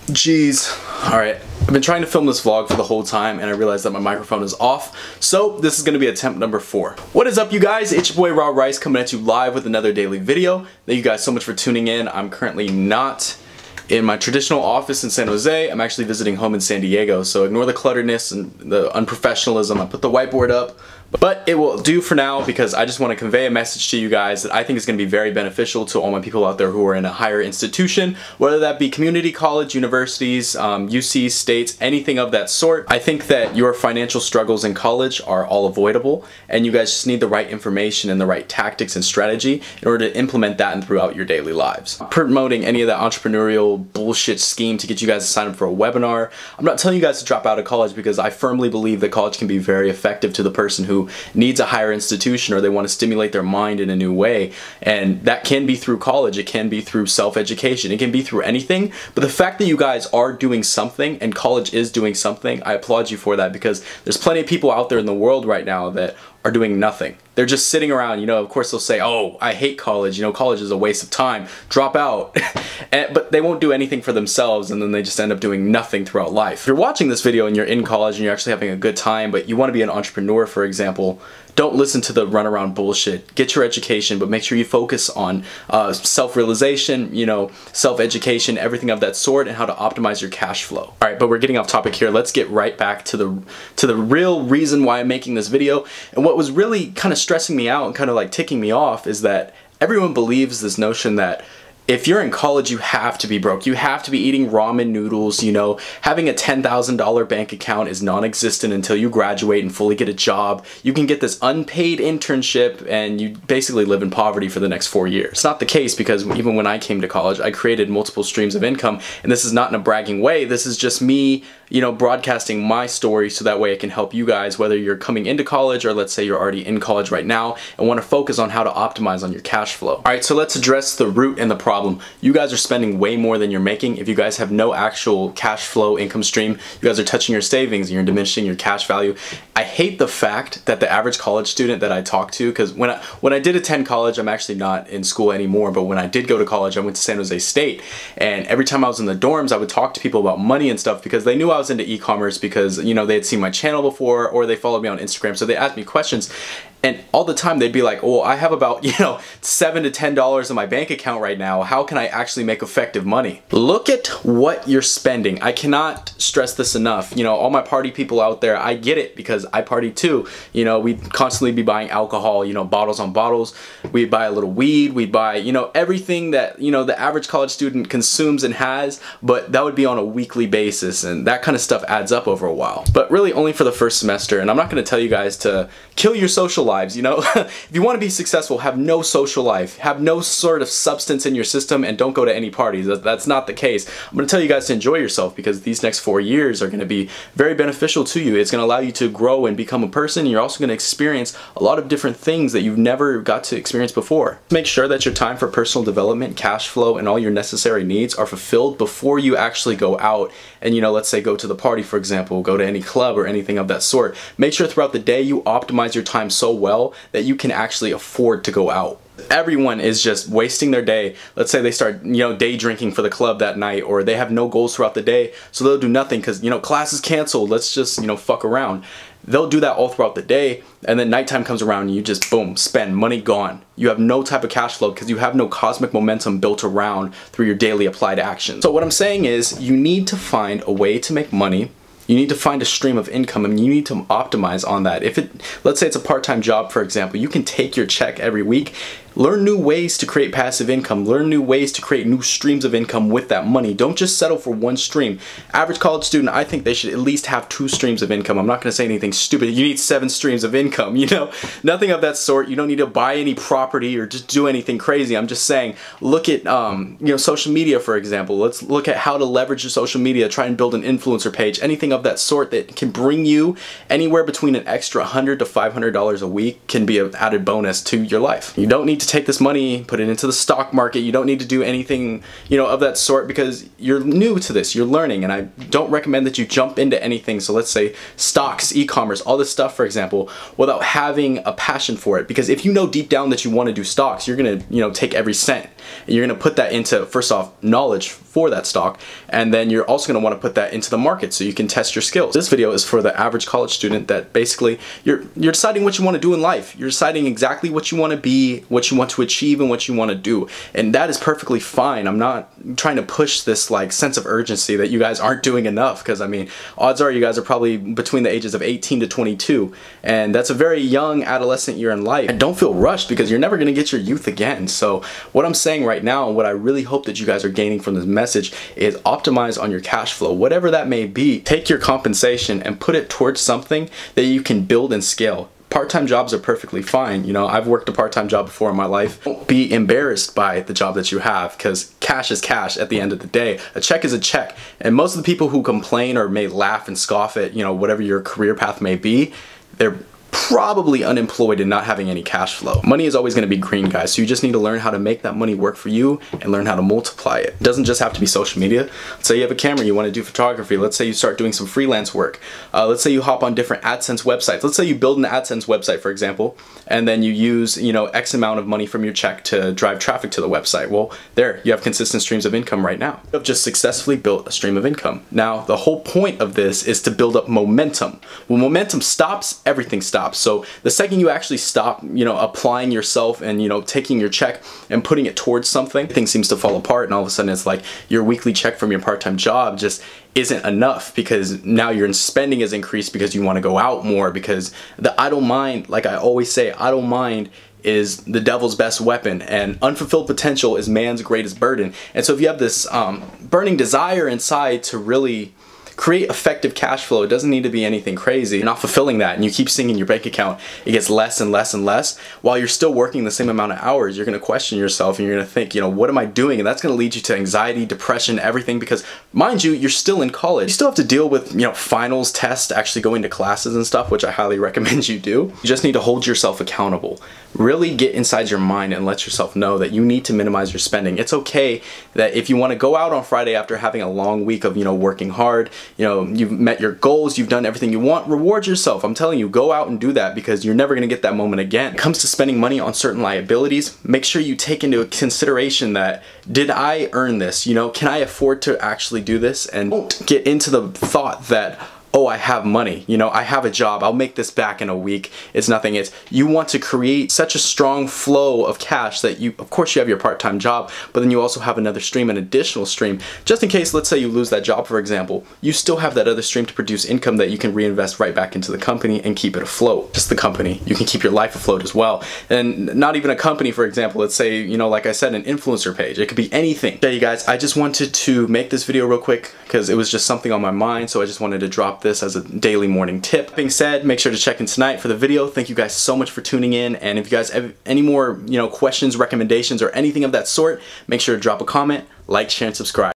Jeez. Alright, I've been trying to film this vlog for the whole time and I realized that my microphone is off, so this is going to be attempt number 4. What is up, you guys? It's your boy Raw Rice coming at you live with another daily video. Thank you guys so much for tuning in. I'm currently not in my traditional office in San Jose. I'm actually visiting home in San Diego, so ignore the clutteredness and the unprofessionalism. I put the whiteboard up, but it will do for now because I just want to convey a message to you guys that I think is going to be very beneficial to all my people out there who are in a higher institution, whether that be community college, universities, UC, states, anything of that sort. I think that your financial struggles in college are all avoidable, and you guys just need the right information and the right tactics and strategy in order to implement that and throughout your daily lives. I'm promoting any of that entrepreneurial bullshit scheme to get you guys to sign up for a webinar. I'm not telling you guys to drop out of college because I firmly believe that college can be very effective to the person who needs a higher institution or they want to stimulate their mind in a new way, and that can be through college, it can be through self-education, it can be through anything. But the fact that you guys are doing something and college is doing something, I applaud you for that, because there's plenty of people out there in the world right now that are doing nothing. They're just sitting around, you know. Of course they'll say, oh, I hate college, you know, college is a waste of time, drop out. But they won't do anything for themselves, and then they just end up doing nothing throughout life. If you're watching this video and you're in college and you're actually having a good time, but you want to be an entrepreneur, for example, don't listen to the runaround bullshit. Get your education, but make sure you focus on self-realization, you know, self-education, everything of that sort, and how to optimize your cash flow. All right, but we're getting off topic here. Let's get right back to the real reason why I'm making this video. And what was really kind of stressing me out and kind of like ticking me off is that everyone believes this notion that if you're in college, you have to be broke. You have to be eating ramen noodles, you know. Having a $10,000 bank account is non-existent until you graduate and fully get a job. You can get this unpaid internship and you basically live in poverty for the next 4 years. It's not the case, because even when I came to college, I created multiple streams of income, and this is not in a bragging way. This is just me, you know, broadcasting my story so that way it can help you guys, whether you're coming into college or let's say you're already in college right now and want to focus on how to optimize on your cash flow. All right, so let's address the root and the problem. You guys are spending way more than you're making. If you guys have no actual cash flow income stream, you guys are touching your savings and you're diminishing your cash value. I hate the fact that the average college student that I talk to, because when I did attend college, I'm actually not in school anymore, but when I did go to college, I went to San Jose State, and every time I was in the dorms, I would talk to people about money and stuff because they knew I was into e-commerce, because, you know, they had seen my channel before or they followed me on Instagram, so they asked me questions. And all the time they'd be like, well, I have about, you know, $7 to $10 in my bank account right now. How can I actually make effective money? Look at what you're spending. I cannot stress this enough. You know, all my party people out there, I get it because I party too. You know, we'd constantly be buying alcohol, you know, bottles on bottles. We'd buy a little weed. We'd buy, you know, everything that, you know, the average college student consumes and has, but that would be on a weekly basis, and that kind of stuff adds up over a while. But really only for the first semester, and I'm not going to tell you guys to kill your social lives, you know. If you want to be successful, have no social life, have no sort of substance in your system, and don't go to any parties. That's not the case. I'm going to tell you guys to enjoy yourself, because these next 4 years are going to be very beneficial to you. It's going to allow you to grow and become a person, and you're also going to experience a lot of different things that you've never got to experience before. Make sure that your time for personal development, cash flow, and all your necessary needs are fulfilled before you actually go out and, you know, let's say go to the party, for example, go to any club or anything of that sort. Make sure throughout the day you optimize your time so well that you can actually afford to go out. Everyone is just wasting their day. Let's say they start, you know, day drinking for the club that night, or they have no goals throughout the day, so they'll do nothing because, you know, class is canceled, let's just, you know, fuck around. They'll do that all throughout the day, and then nighttime comes around and you just, boom, spend, money gone. You have no type of cash flow because you have no cosmic momentum built around through your daily applied actions. So what I'm saying is, you need to find a way to make money. You need to find a stream of income, and you need to optimize on that. If it, let's say it's a part-time job, for example, you can take your check every week, learn new ways to create passive income, learn new ways to create new streams of income with that money. Don't just settle for one stream. Average college student, I think they should at least have 2 streams of income. I'm not gonna say anything stupid. You need 7 streams of income, you know? Nothing of that sort. You don't need to buy any property or just do anything crazy. I'm just saying, look at, you know, social media, for example. Let's look at how to leverage your social media, try and build an influencer page, anything of that sort that can bring you anywhere between an extra $100 to $500 a week can be an added bonus to your life. You don't need to to take this money, put it into the stock market. You don't need to do anything, you know, of that sort because you're new to this, you're learning, and I don't recommend that you jump into anything. So let's say stocks, e-commerce, all this stuff, for example, without having a passion for it. Because if you know deep down that you want to do stocks, you're gonna, you know, take every cent and you're gonna put that into, first off, knowledge for that stock, and then you're also gonna want to put that into the market so you can test your skills. This video is for the average college student that basically you're deciding what you want to do in life. You're deciding exactly what you want to be, what you want to achieve, and what you want to do, and that is perfectly fine. I'm not trying to push this like sense of urgency that you guys aren't doing enough, because I mean, odds are you guys are probably between the ages of 18 to 22, and that's a very young adolescent year in life. And don't feel rushed because you're never going to get your youth again. So what I'm saying right now, and what I really hope that you guys are gaining from this message, is optimize on your cash flow, whatever that may be. Take your compensation and put it towards something that you can build and scale. Part-time jobs are perfectly fine. You know, I've worked a part-time job before in my life. Don't be embarrassed by the job that you have, because cash is cash at the end of the day. A check is a check. And most of the people who complain or may laugh and scoff at, you know, whatever your career path may be, they're probably unemployed and not having any cash flow. Money is always going to be green, guys, so you just need to learn how to make that money work for you and learn how to multiply it. It doesn't just have to be social media. Let's say you have a camera, you want to do photography. Let's say you start doing some freelance work. Let's say you hop on different AdSense websites. Let's say you build an AdSense website, for example, and then you use, you know, X amount of money from your check to drive traffic to the website. Well, there, you have consistent streams of income right now. You have just successfully built a stream of income. Now, the whole point of this is to build up momentum. When momentum stops, everything stops. So the second you actually stop, you know, applying yourself and, you know, taking your check and putting it towards something, things seems to fall apart, and all of a sudden it's like your weekly check from your part-time job just isn't enough, because now your spending is increased because you want to go out more, because the idle mind, like I always say, idle mind is the devil's best weapon, and unfulfilled potential is man's greatest burden. And so if you have this burning desire inside to really create effective cash flow, it doesn't need to be anything crazy. You're not fulfilling that, and you keep seeing in your bank account it gets less and less and less while you're still working the same amount of hours. You're going to question yourself, and you're going to think, you know, what am I doing? And that's going to lead you to anxiety, depression, everything, because mind you, you're still in college. You still have to deal with, you know, finals, tests, actually going to classes and stuff, which I highly recommend you do. You just need to hold yourself accountable. Really get inside your mind and let yourself know that you need to minimize your spending. It's okay that if you want to go out on Friday after having a long week of, you know, working hard, you know, you've met your goals, you've done everything you want, reward yourself. I'm telling you, go out and do that, because you're never going to get that moment again. When it comes to spending money on certain liabilities, make sure you take into consideration that, did I earn this? You know, can I afford to actually do this? And don't get into the thought that, oh, I have money, you know, I have a job, I'll make this back in a week. It's nothing. It's, you want to create such a strong flow of cash that you, of course you have your part-time job, but then you also have another stream, an additional stream, just in case, let's say you lose that job, for example, you still have that other stream to produce income that you can reinvest right back into the company and keep it afloat. Just the company. You can keep your life afloat as well. And not even a company, for example, let's say, you know, like I said, an influencer page. It could be anything. Okay, you guys, I just wanted to make this video real quick because it was just something on my mind, so I just wanted to drop this as a daily morning tip. That being said, make sure to check in tonight for the video. Thank you guys so much for tuning in, and if you guys have any more, you know, questions, recommendations, or anything of that sort, make sure to drop a comment, like, share, and subscribe.